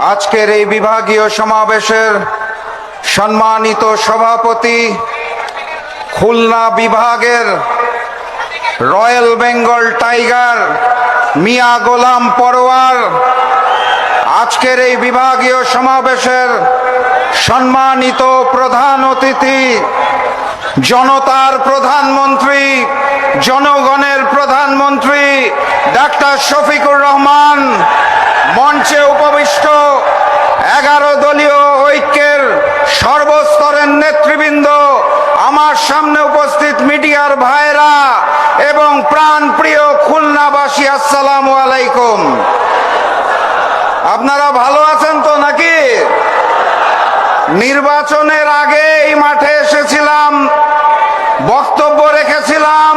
আজকের এই বিভাগীয় সমাবেশের সম্মানিত সভাপতি, খুলনা বিভাগের রয়্যাল বেঙ্গল টাইগার মিয়া গোলাম পরোয়ার, আজকের এই বিভাগীয় সমাবেশের সম্মানিত প্রধান অতিথি, জনতার প্রধানমন্ত্রী, জনগণের প্রধানমন্ত্রী ডাক্তার শফিকুর রহমান, মঞ্চে উপবিষ্ট 11 দলীয় ঐক্যের সর্বস্তরের নেতৃবৃন্দ, আমার সামনে উপস্থিত মিডিয়ার ভাইরা এবং প্রাণপ্রিয় খুলনাবাসী, আসসালামু আলাইকুম। আপনারা ভালো আছেন তো নাকি? নির্বাচনের আগে এই মাঠে এসেছিলাম, বক্তব্য রেখেছিলাম,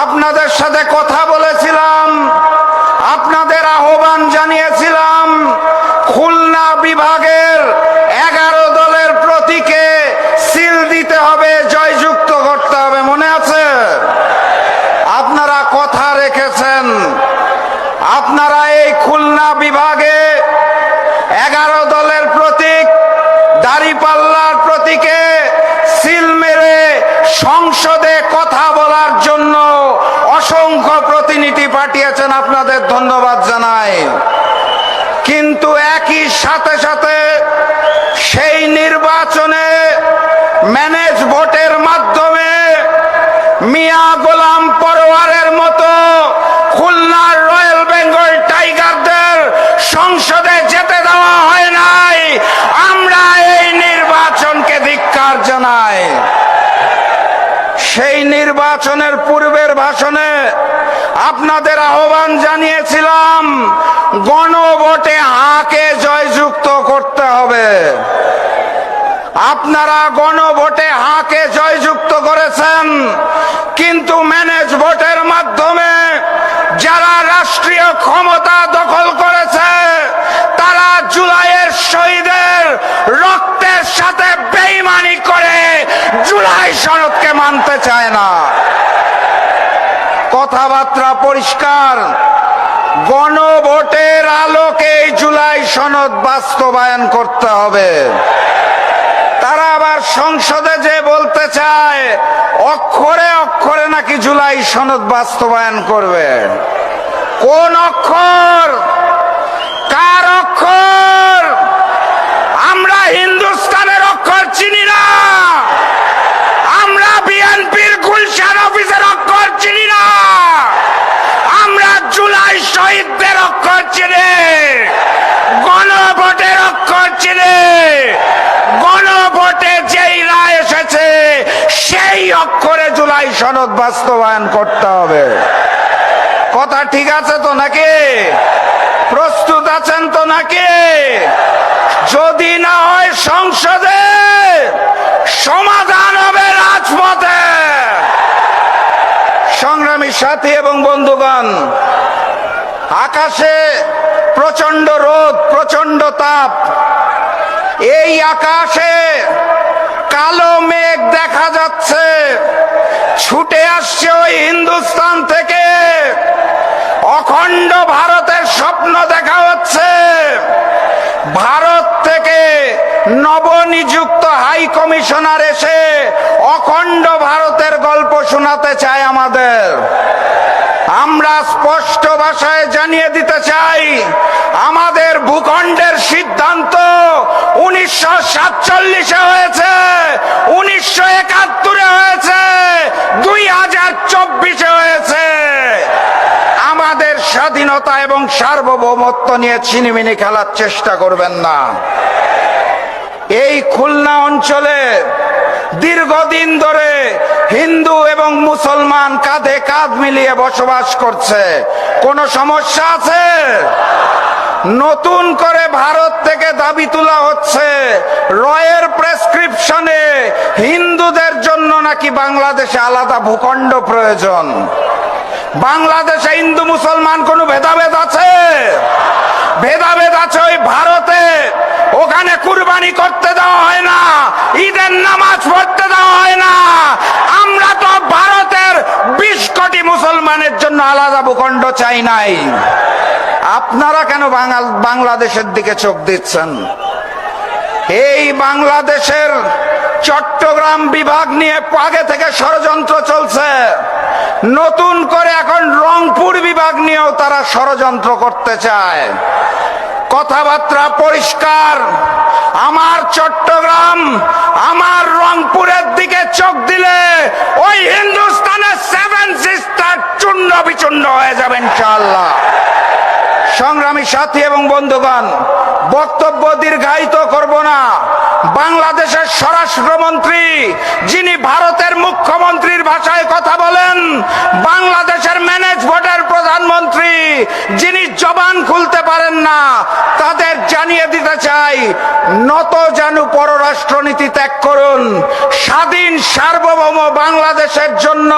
আপনাদের সাথে কথা বলেছিলাম, আপনাদের আহ্বান জানিয়েছিলাম খুলনা বিভাগের 11 দলের প্রতীকে সিল দিতে হবে, জয়যুক্ত করতে হবে। মনে আছে? আপনারা কথা রেখেছেন। আপনারা এই খুলনা বিভাগে 11 দলের প্রতীক দাঁড়িপাল্লার প্রতীকে সিল মেরে সংসদে কথা বলার জন্য অসংখ্য প্রতিনিধি পাঠিয়েছেন, আপনাদের ধন্যবাদ জানাই। কিন্তু একই সাথে সাথে সেই নির্বাচনে ম্যানেজ ভোটের মাধ্যমে মিয়া গোলাম পরোয়ারের মতো খুলনার রয়্যাল বেঙ্গল টাইগারদের সংসদে যেতে দেওয়া হয় নাই। আমরা এই নির্বাচনকে ধিক্কার জানাই। সেই নির্বাচনের পূর্বের ভাষণে আপনাদের আহ্বান জানিয়েছিলাম গণভোটে হাকে জয়যুক্ত করতে হবে। আপনারা গণভোটে হাকে জয়যুক্ত করেছেন, কিন্তু ম্যানেজ ভোটের মাধ্যমে যারা রাষ্ট্রীয় ক্ষমতা দখল করেছে তারা জুলাইয়ের শহীদের রক্তের সাথে বেঈমানি করে জুলাই সনদকে মানতে চায় না। কথাবার্তা পরিষ্কার, গণভোটের আলোকে জুলাই সনদ বাস্তবায়ন করতে হবে। তারা আবার সংসদে যে বলতে চায় অক্ষরে অক্ষরে নাকি জুলাই সনদ বাস্তবায়ন করবে। কোন অক্ষর? কার অক্ষর? আমরা হিন্দুস্তানের অক্ষর চিনি না, আমরা বিএনপির গুলশান অফিসের অক্ষর চিনি না, আমরা জুলাই শহীদদের অক্ষর চিনি, গণভোটের অক্ষর চিনি। গণভোটে যেই রায় এসেছে সেই অক্ষরে জুলাই সনদ বাস্তবায়ন করতে হবে। কথা ঠিক আছে তো নাকি? প্রস্তুত আছেন তো নাকি? যদি না হয় সংসদে, সমাধান হবে রাজপথে। সংগ্রামী সাথী এবং বন্ধুগণ, আকাশে প্রচন্ড রোদ, প্রচন্ড তাপ। এই আকাশে কালো মেঘ দেখা যাচ্ছে, ছুটে আসছে ওই হিন্দুস্তান থেকে। অখণ্ড ভারতের স্বপ্ন দেখা হচ্ছে। ভারত থেকে নবনিযুক্ত হাই কমিশনার এসে অখণ্ড ভারতের গল্প শোনাতে চায় আমাদের। আমরা স্পষ্ট ভাষায় জানিয়ে দিতে চাই, আমাদের ভূখণ্ডের সিদ্ধান্ত 1947-এ হয়েছে, 1971-এ হয়েছে, 2024-এ হয়েছে। আমাদের স্বাধীনতা এবং সার্বভৌমত্ব নিয়ে ছিনিমিনি খেলার চেষ্টা করবেন না। এই খুলনা অঞ্চলে দীর্ঘদিন ধরে হিন্দু এবং মুসলমান কাঁধে কাঁধ মিলিয়ে বসবাস করছে। কোনো সমস্যা আছে? নতুন করে ভারত থেকে দাবি তোলা হচ্ছে রয়ের প্রেসক্রিপশনে হিন্দুদের জন্য নাকি বাংলাদেশে আলাদা ভূখণ্ড প্রয়োজন। বাংলাদেশে হিন্দু মুসলমান কোনো ভেদাভেদ আছে? ভেদাভেদ আছে ওই ভারতে। ওখানে কুরবানি করতে দেওয়া হয় না, ঈদের নামাজ পড়তে দেওয়া হয় না। আমরা তো ভারতের 20 কোটি মুসলমানের জন্য আলাদা ভূখণ্ড চাই নাই। আপনারা কেন বাংলাদেশের দিকে চোখ দিচ্ছেন? এই বাংলাদেশের চট্টগ্রাম বিভাগ নিয়ে আগে থেকে ষড়যন্ত্র চলছে, নতুন করে এখন রংপুর বিভাগ নিয়েও তারা ষড়যন্ত্র করতে চায়। কথাবার্তা পরিষ্কার, আমার চট্টগ্রাম, আমার রংপুরের দিকে চোখ দিলে ওই হিন্দুস্তানের 7 সিস্টার চূর্ণ বিচূর্ণ হয়ে যাবে ইনশাআল্লাহ। সংগ্রামী সাথী এবং বন্ধুগণ, বক্তব্য দীর্ঘায়িত করব না। বাংলাদেশের স্বরাষ্ট্রমন্ত্রী, যিনি ভারতের মুখ্যমন্ত্রীর ভাষায় কথা বলেন, বাংলাদেশের ম্যানেজ বোর্ডের প্রধানমন্ত্রী, যিনি জবান খুলতে পারেন না, তাদের জানিয়ে দিতে চাই, নত জানু পররাষ্ট্রনীতি ত্যাগ করুন। স্বাধীন সার্বভৌম বাংলাদেশের জন্য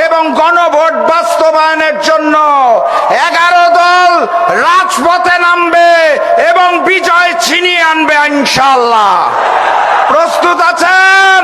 এবং গণভোট বাস্তবায়নের জন্য 11 দল রাজপথে নামবে এবং বিজয় ছিনিয়ে আনবে ইনশাআল্লাহ। প্রস্তুত আছেন?